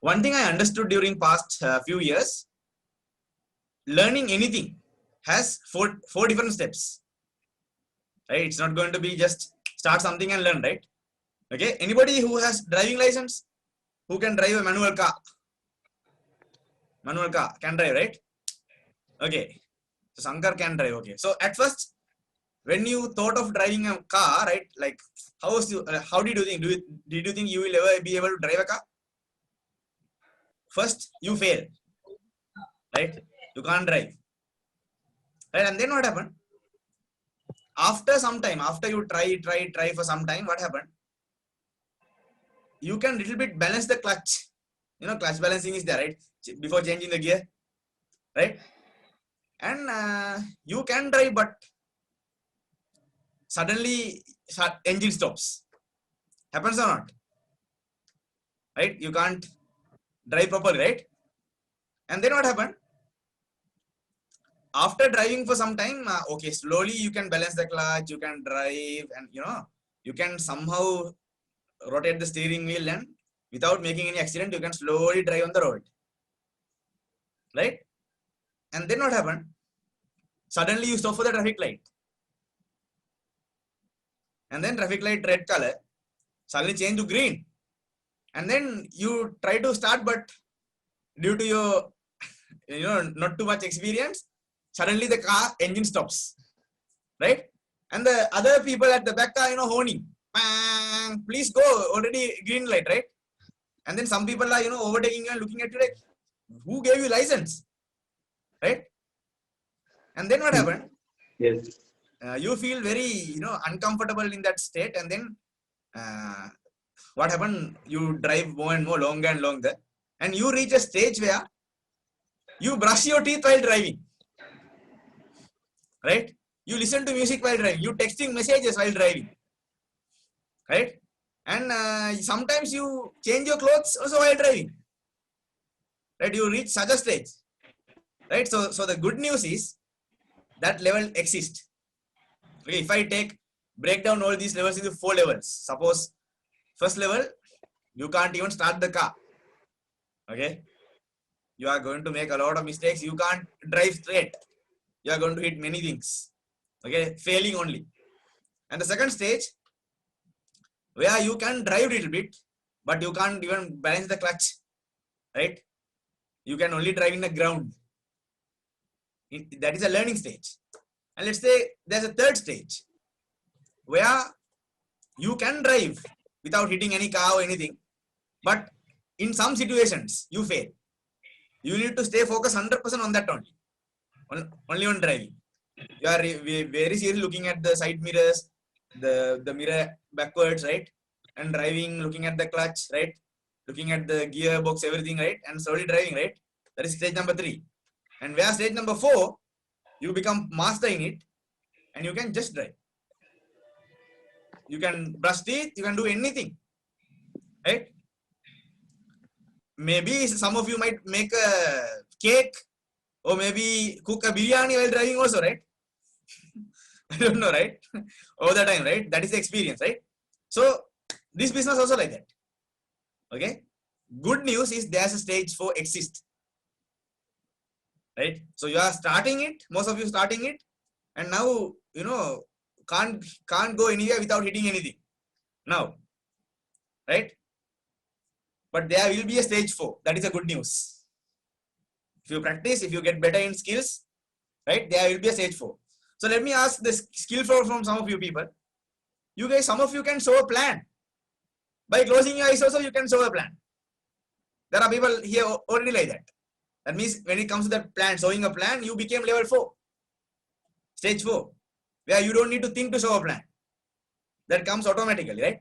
One thing I understood during past few years, learning anything has four different steps, right? It's not going to be just start something and learn, right? Okay, anybody who has driving license, who can drive a manual car can drive, right? Okay, so Sankar can drive. Okay, so at first when you thought of driving a car, right, like how did you think, did you think you will ever be able to drive a car? First you fail, right? You can't drive, right? And then what happened? After some time, after you try for some time, what happened? You can little bit balance the clutch. Clutch balancing is there, right? Before changing the gear, right? And you can drive, but suddenly engine stops. Happens or not, right? You can't drive properly, right? And then what happened? After driving for some time, okay, slowly you can balance the clutch, you can drive, and you can somehow rotate the steering wheel, and without making any accident, you can slowly drive on the road, right? And then what happened? Suddenly you stop for the traffic light, and then traffic light red color suddenly change to green, and then you try to start, but due to your not too much experience, suddenly the car engine stops, right? And the other people at the back are honing, bang, please go, already green light, right? And then some people are overtaking you and looking at you like, who gave you license, right? And then what happened? Yes. You feel very uncomfortable in that state, and then uh, what happened? You drive more and more, longer and longer, and you reach a stage where you brush your teeth while driving, right? You listen to music while driving, you texting messages while driving, right? And sometimes you change your clothes also while driving, right? You reach such a stage, right? So the good news is that level exists. Okay, if I break down all these levels into 4 levels. Suppose first level, you can't even start the car. Okay, you are going to make a lot of mistakes, you can't drive straight, you are going to hit many things, okay, failing only. And the second stage, where you can drive a little bit, but you can't even balance the clutch, right? You can only drive in the ground. That is a learning stage. And let's say there's a third stage where you can drive without hitting any car or anything, but in some situations you fail. You need to stay focused 100% on that only on driving. You are very seriously looking at the side mirrors, the mirror backwards, right? And driving, looking at the clutch, right? Looking at the gearbox, everything, right? And slowly driving, right? That is stage number 3. And where stage number 4, you become master in it, and you can just drive. You can brush teeth, you can do anything, right? Maybe some of you might make a cake, or maybe cook a biryani while driving also, right? I don't know, right? All the time, right? That is the experience, right? So this business also like that. Okay, good news is there's a stage 4 exist, right? So you are starting it, most of you starting it, and now can't go anywhere without hitting anything now, right? But there will be a stage 4. That is a good news. If you practice, if you get better in skills, right, there will be a stage 4. So let me ask this skill floor from some of you people. You guys, some of you can show a plan. By closing your eyes also, you can show a plan. There are people here already like that. That means when it comes to that plan, showing a plan, you became level 4. Stage 4. Where you don't need to think to show a plan. That comes automatically, right?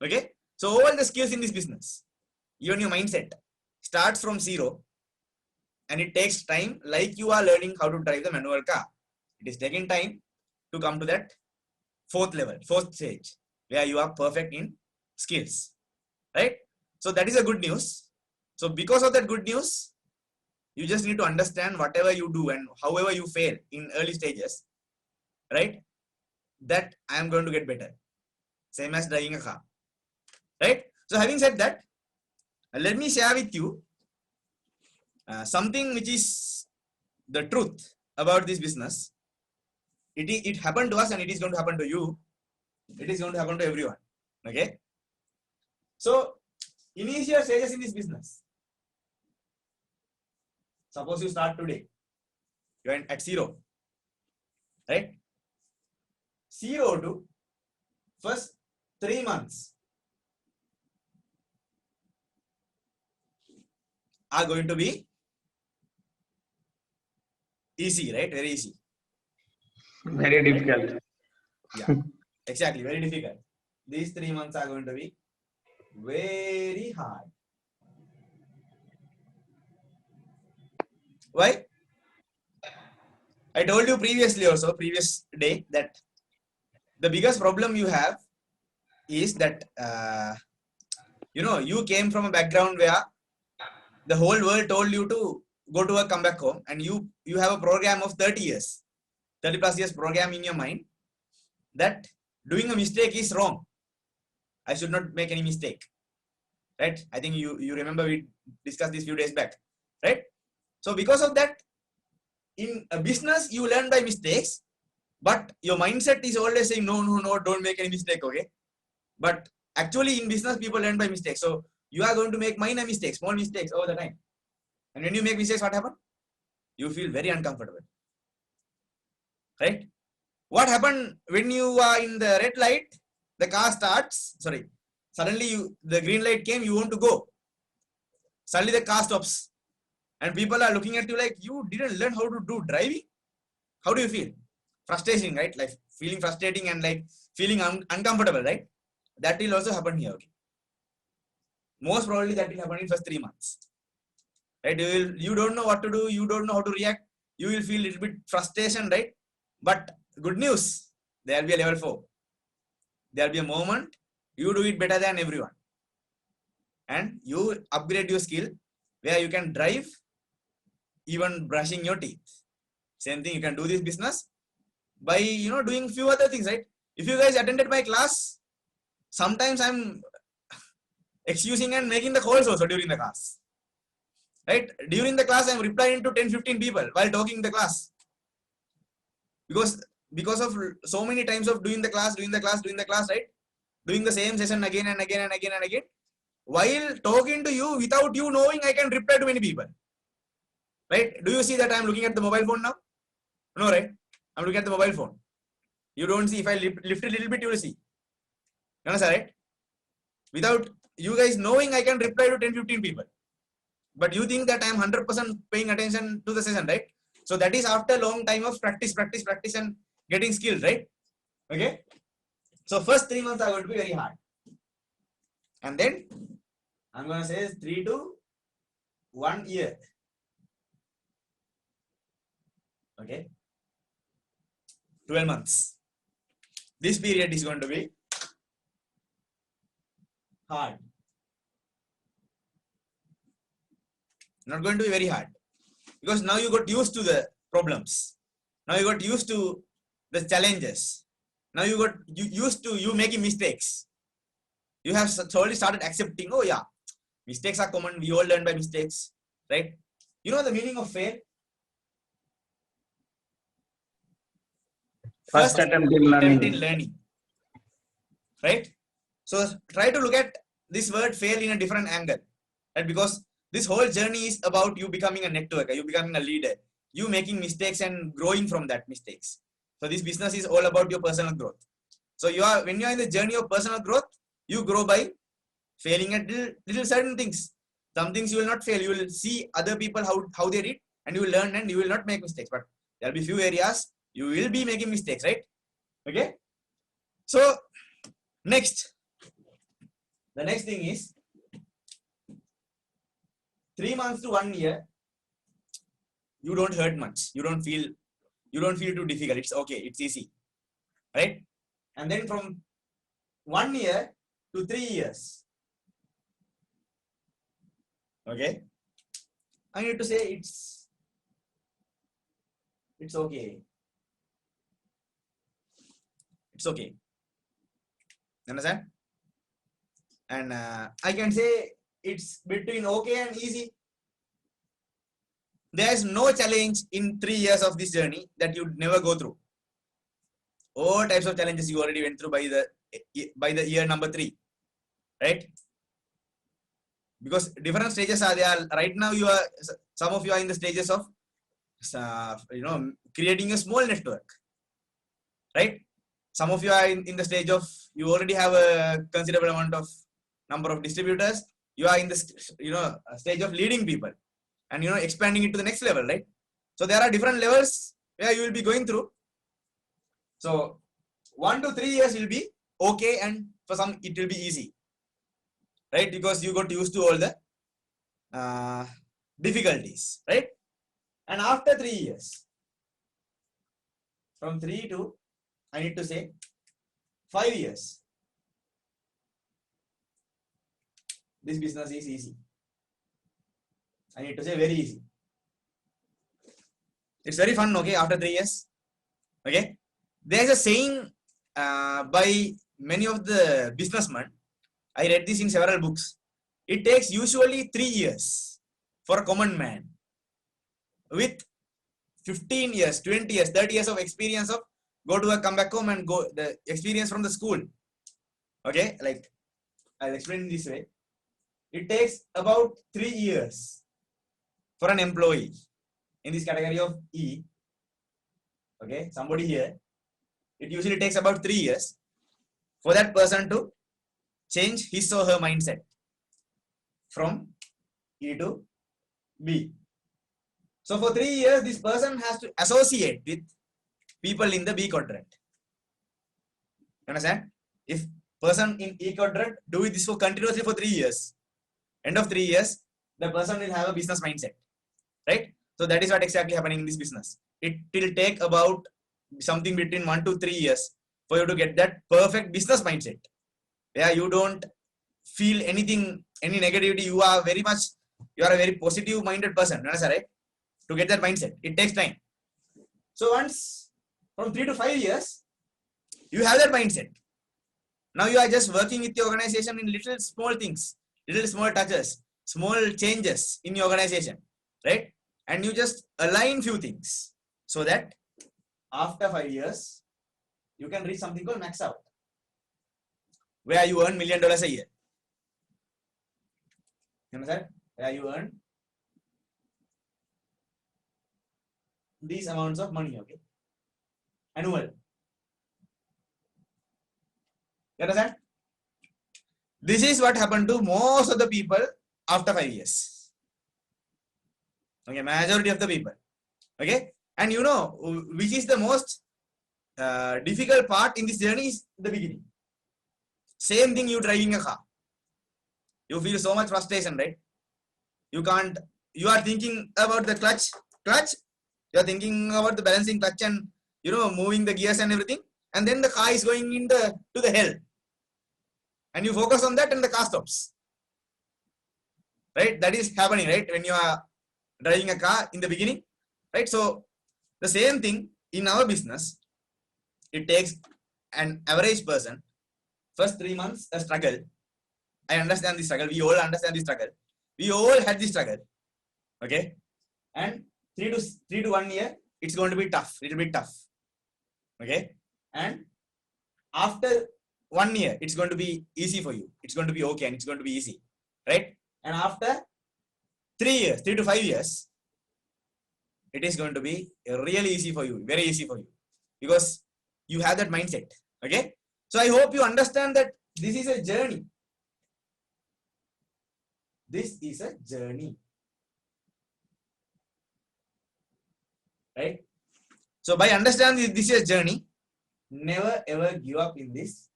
Okay. So all the skills in this business, even your mindset, starts from 0. And it takes time, like you are learning how to drive the manual car. It is taking time to come to that 4th level, 4th stage, where you are perfect in skills, right? So that is a good news. So because of that good news, you just need to understand whatever you do and however you fail in early stages, right? That I am going to get better. Same as driving a car, right? So having said that, Let me share with you something which is the truth about this business. It happened to us and it is going to happen to you. It is going to happen to everyone. Okay. So initial stages in this business. Suppose you start today. You are at 0. Right? 0 to first 3 months are going to be easy, right? Very easy. Very difficult. Yeah, exactly. Very difficult. These 3 months are going to be very hard. Why? I told you previously also, previous day, that the biggest problem you have is that you came from a background where the whole world told you to go to work, come back home, and you have a program of 30 years, 30 plus years program in your mind that doing a mistake is wrong. I should not make any mistake. Right? I think you remember we discussed this few days back. Right? So because of that, in a business you learn by mistakes, but your mindset is always saying no, don't make any mistake. Okay? But actually in business people learn by mistakes. So you are going to make minor mistakes, small mistakes all the time. And when you make mistakes, what happens? You feel very uncomfortable. Right? What happened when you are in the red light? The car starts. Sorry. Suddenly the green light came. You want to go. Suddenly the car stops, and people are looking at you like you didn't learn how to do driving. How do you feel? Frustration, right? Like feeling frustrating and like feeling uncomfortable, right? That will also happen here. Okay? Most probably that will happen in first 3 months. Right? You don't know what to do. You don't know how to react. You will feel a little bit frustration, right? But good news, there will be a level 4. There will be a moment you do it better than everyone, and you upgrade your skill where you can drive even brushing your teeth. Same thing, you can do this business by doing few other things, right? If you guys attended my class, sometimes I'm excusing and making the calls also during the class. Right? During the class, I'm replying to 10-15 people while talking in the class. Because of so many times of doing the class, right? Doing the same session again and again and again and again. While talking to you, without you knowing, I can reply to many people. Right? Do you see that I'm looking at the mobile phone now? No, right? I'm looking at the mobile phone. You don't see. If I lift a little bit, you will see. You understand, right? Without you guys knowing, I can reply to 10-15 people. But you think that I'm 100% paying attention to the session, right? So that is after a long time of practice and getting skills, right? Okay. So first 3 months are going to be very hard. And then I'm going to say 3 to 1 year. Okay. 12 months. This period is going to be hard. Not going to be very hard. Because now you got used to the problems. Now you got used to the challenges. Now you got used to you making mistakes. You have slowly started accepting, oh yeah, mistakes are common. We all learn by mistakes, right? You know the meaning of fail? First attempt in learning. Right? So try to look at this word fail in a different angle. Right? Because this whole journey is about you becoming a networker, you becoming a leader, you making mistakes and growing from that mistakes. So this business is all about your personal growth. So when you are in the journey of personal growth, you grow by failing at little certain things. Some things you will not fail. You will see other people how they did, and you will learn, and you will not make mistakes. But there will be few areas you will be making mistakes, right? Okay. So the next thing is 3 months to 1 year. You don't hurt much. You don't feel too difficult. It's okay. It's easy, right? And then from 1 year to 3 years. Okay. I need to say it's okay. It's okay. Understand? And I can say it's between okay and easy. There is no challenge in 3 years of this journey that you'd never go through. All types of challenges you already went through by the year number 3, right? Because different stages are there. Right now, some of you are in the stages of creating a small network, right? Some of you are in the stage of, you already have a considerable amount of number of distributors. You are in the stage of leading people and expanding it to the next level, right? So there are different levels where you will be going through. So 1 to 3 years will be okay, and for some it will be easy, right? Because you got used to all the difficulties, right? And after 3 years, from 3 to, I need to say, 5 years, this business is easy. I need to say very easy. It's very fun, okay, after 3 years. Okay. There's a saying by many of the businessmen. I read this in several books. It takes usually 3 years for a common man with 15 years, 20 years, 30 years of experience of go to work, come back home, and go the experience from the school. Okay, like I'll explain this way. It takes about 3 years for an employee in this category of E. Okay, somebody here. It usually takes about 3 years for that person to change his or her mindset from E to B. So for 3 years, this person has to associate with people in the B quadrant. Understand? If person in E quadrant do this for continuously for 3 years, end of 3 years, the person will have a business mindset, right? So that is what exactly happening in this business. It will take about something between 1 to 3 years for you to get that perfect business mindset, where you don't feel anything, any negativity. You are a very positive minded person. Understand, right? To get that mindset, it takes time. So once from 3 to 5 years, you have that mindset. Now you are just working with the organization in little small things, little small touches, small changes in your organization, right? And you just align few things so that after 5 years, you can reach something called max out, where you earn $1 million a year. You understand? Where you earn these amounts of money, okay? Annual. You understand? This is what happened to most of the people after 5 years. Okay, majority of the people. Okay, and which is the most difficult part in this journey is the beginning. Same thing, you driving a car. You feel so much frustration, right? You are thinking about the clutch. You are thinking about the balancing clutch and moving the gears and everything, and then the car is going to the hell, and you focus on that and the car stops, right? That is happening, right, when you are driving a car in the beginning, right? So the same thing in our business. It takes an average person first 3 months a struggle. I understand the struggle. We all understand the struggle. We all had the struggle. Okay, and 3 to 1 year, it's going to be tough, little bit tough. Okay, and after 1 year, it's going to be easy for you. It's going to be okay, and it's going to be easy, right? And after 3 to 5 years, it is going to be really easy for you, very easy for you, because you have that mindset. Okay, so I hope you understand that this is a journey. This is a journey, right? So by understanding this is a journey, never ever give up in this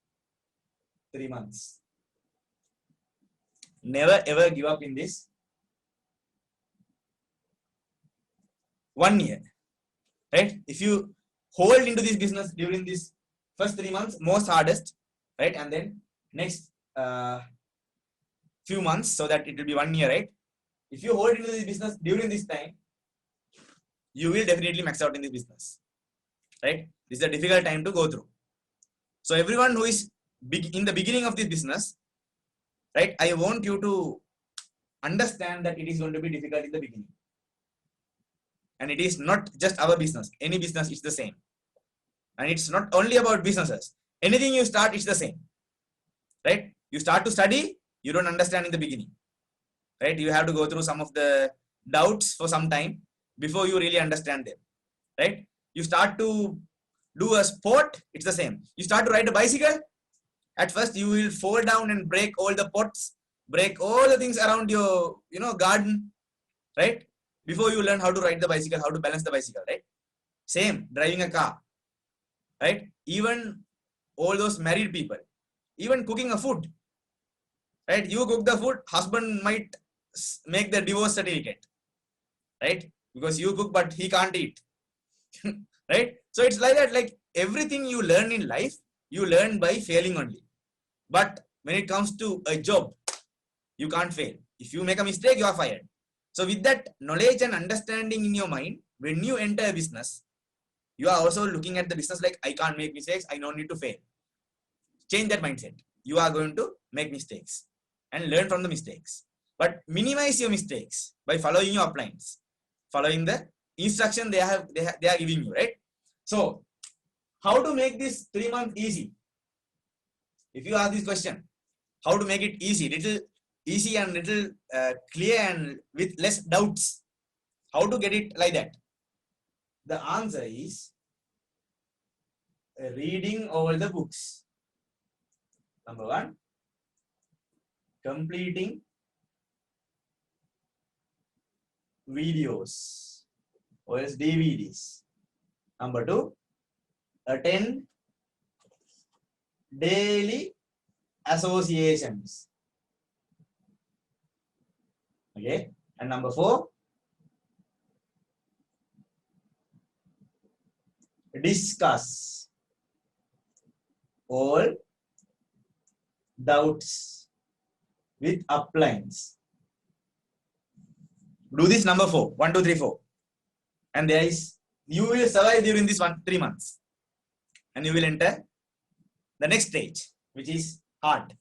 3 months. Never ever give up in this 1 year, right? If you hold into this business during this first 3 months, most hardest, right? And then next few months, so that it will be 1 year, right? If you hold into this business during this time, you will definitely max out in this business, right? This is a difficult time to go through. So everyone who is in the beginning of this business, right, I want you to understand that it is going to be difficult in the beginning. And it is not just our business. Any business is the same. And it's not only about businesses. Anything you start, it's the same. Right? You start to study, you don't understand in the beginning. Right? You have to go through some of the doubts for some time before you really understand them. Right? You start to do a sport, it's the same. You start to ride a bicycle, at first you will fall down and break all the pots, break all the things around your, garden, right? Before you learn how to ride the bicycle, how to balance the bicycle, right? Same, driving a car, right? Even all those married people, even cooking a food, right? You cook the food, husband might make the divorce certificate, right? Because you cook, but he can't eat, right? So it's like that, like everything you learn in life, you learn by failing only. But when it comes to a job, you can't fail. If you make a mistake, you are fired. So with that knowledge and understanding in your mind, when you enter a business, you are also looking at the business like, I can't make mistakes, I don't need to fail. Change that mindset. You are going to make mistakes and learn from the mistakes. But minimize your mistakes by following your uplines, following the instruction they are giving you, right? So how to make this 3 months easy? If you ask this question, how to make it easy, little easy and little clear and with less doubts, how to get it like that? The answer is reading all the books. Number 1, completing videos or else DVDs. Number 2, attend daily associations. Okay. And number 4, discuss all doubts with uplines. Do this number 4, 1, 2, 3, 4. And you will survive during this 3 months. And you will enter the next stage, which is hard.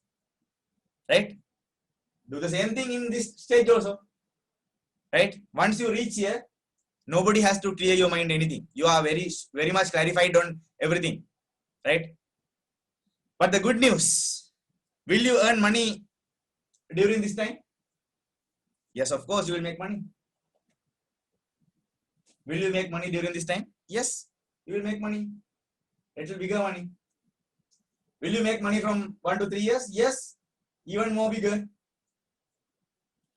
Right? Do the same thing in this stage also. Right? Once you reach here, nobody has to clear your mind anything. You are very, very much clarified on everything. Right? But the good news, will you earn money during this time? Yes, of course, you will make money. Will you make money during this time? Yes, you will make money. Little bigger money. Will you make money from 1 to 3 years? Yes, even more bigger.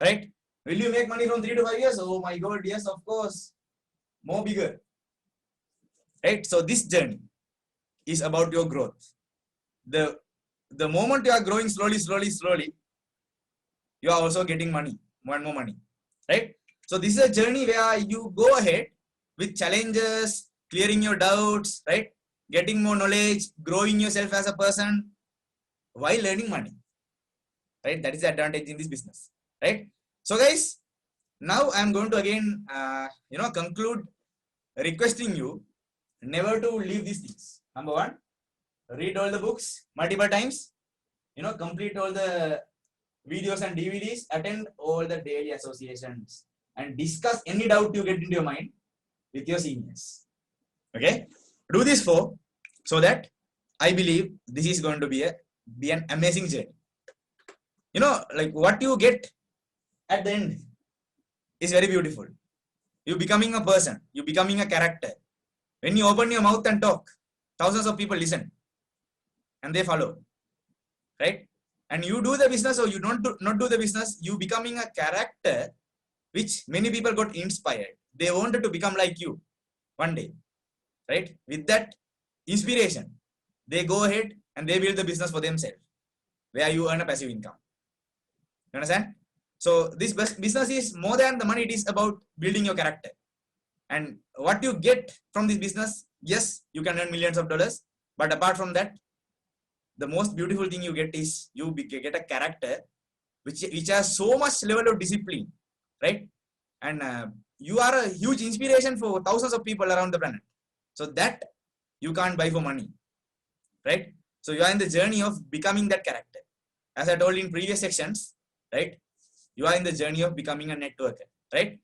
Right? Will you make money from 3 to 5 years? Oh my God, yes, of course. More bigger. Right? So this journey is about your growth. The moment you are growing slowly, you are also getting money, more and more money. Right? So this is a journey where you go ahead with challenges, clearing your doubts, right? Getting more knowledge, growing yourself as a person while earning money. Right? That is the advantage in this business. Right? So guys, now I am going to again, conclude requesting you never to leave these things. Number 1, read all the books multiple times, complete all the videos and DVDs, attend all the daily associations and discuss any doubt you get into your mind with your seniors. Okay, do this so that I believe this is going to be an amazing journey. Like what you get at the end is very beautiful. You becoming a person, you becoming a character. When you open your mouth and talk, thousands of people listen and they follow, right? And you do the business or you not do the business, you becoming a character which many people got inspired. They wanted to become like you one day, right? With that inspiration, they go ahead and they build the business for themselves where you earn a passive income. You understand? So this business is more than the money. It is about building your character. And what you get from this business, yes, you can earn millions of dollars. But apart from that, the most beautiful thing you get is you get a character which has so much level of discipline, right? And you are a huge inspiration for thousands of people around the planet. So that you can't buy for money, right? So you are in the journey of becoming that character. As I told in previous sections, right? You are in the journey of becoming a networker, right?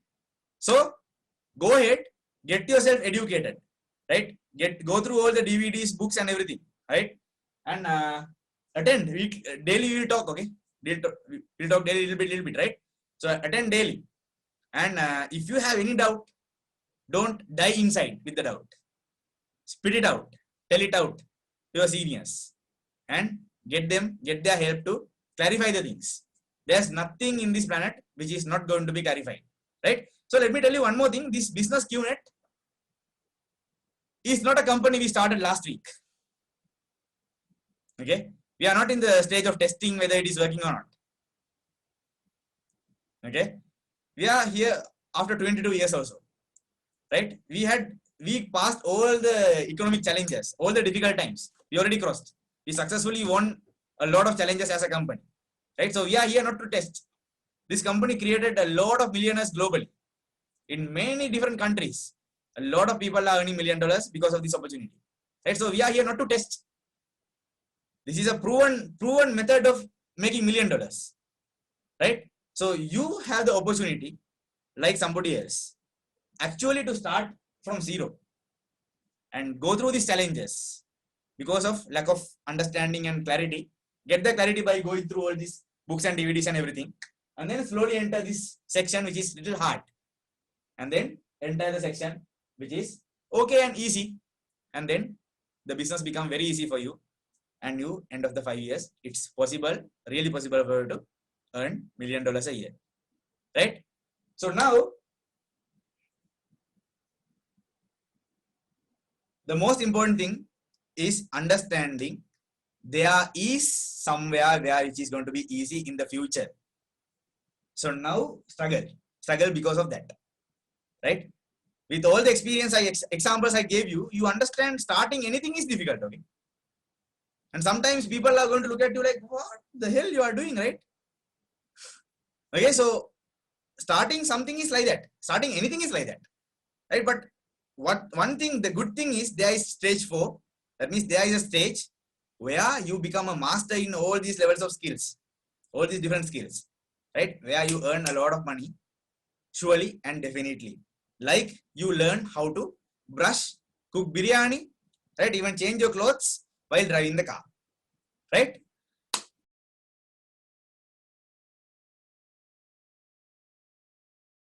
So go ahead, get yourself educated, right? Go through all the DVDs, books, and everything, right? And attend daily. We will talk, okay? We'll talk daily, little bit, right? So attend daily. And if you have any doubt, don't die inside with the doubt. Spit it out, tell it out to your seniors, and get their help to clarify the things. There's nothing in this planet which is not going to be clarified, right? So let me tell you one more thing. This Business QNet is not a company we started last week. Okay, we are not in the stage of testing whether it is working or not. Okay, we are here after 22 years also, right? We passed all the economic challenges, all the difficult times. We already crossed. We successfully won a lot of challenges as a company, right? So we are here not to test. This company created a lot of millionaires globally in many different countries. A lot of people are earning $1 million because of this opportunity, right? So we are here not to test. This is a proven method of making $1 million, right? So you have the opportunity, like somebody else, actually to start from zero and go through these challenges because of lack of understanding and clarity. Get the clarity by going through all these books and DVDs and everything, and then slowly enter this section which is little hard, and then enter the section which is okay and easy, and then the business become very easy for you, and you end of the 5 years, it's possible, really possible for you to earn $1 million a year, right? So now the most important thing is understanding there is somewhere where it is going to be easy in the future. So now struggle because of that, right? With all the experience examples I gave you, you understand starting anything is difficult, okay? And sometimes people are going to look at you like, what the hell you are doing, right? Okay, so starting something is like that. Starting anything is like that, right? But the good thing is there is stage 4. That means there is a stage where you become a master in all these levels of skills, all these different skills, right? Where you earn a lot of money, surely and definitely. Like you learn how to brush, cook biryani, right? Even change your clothes while driving the car, right?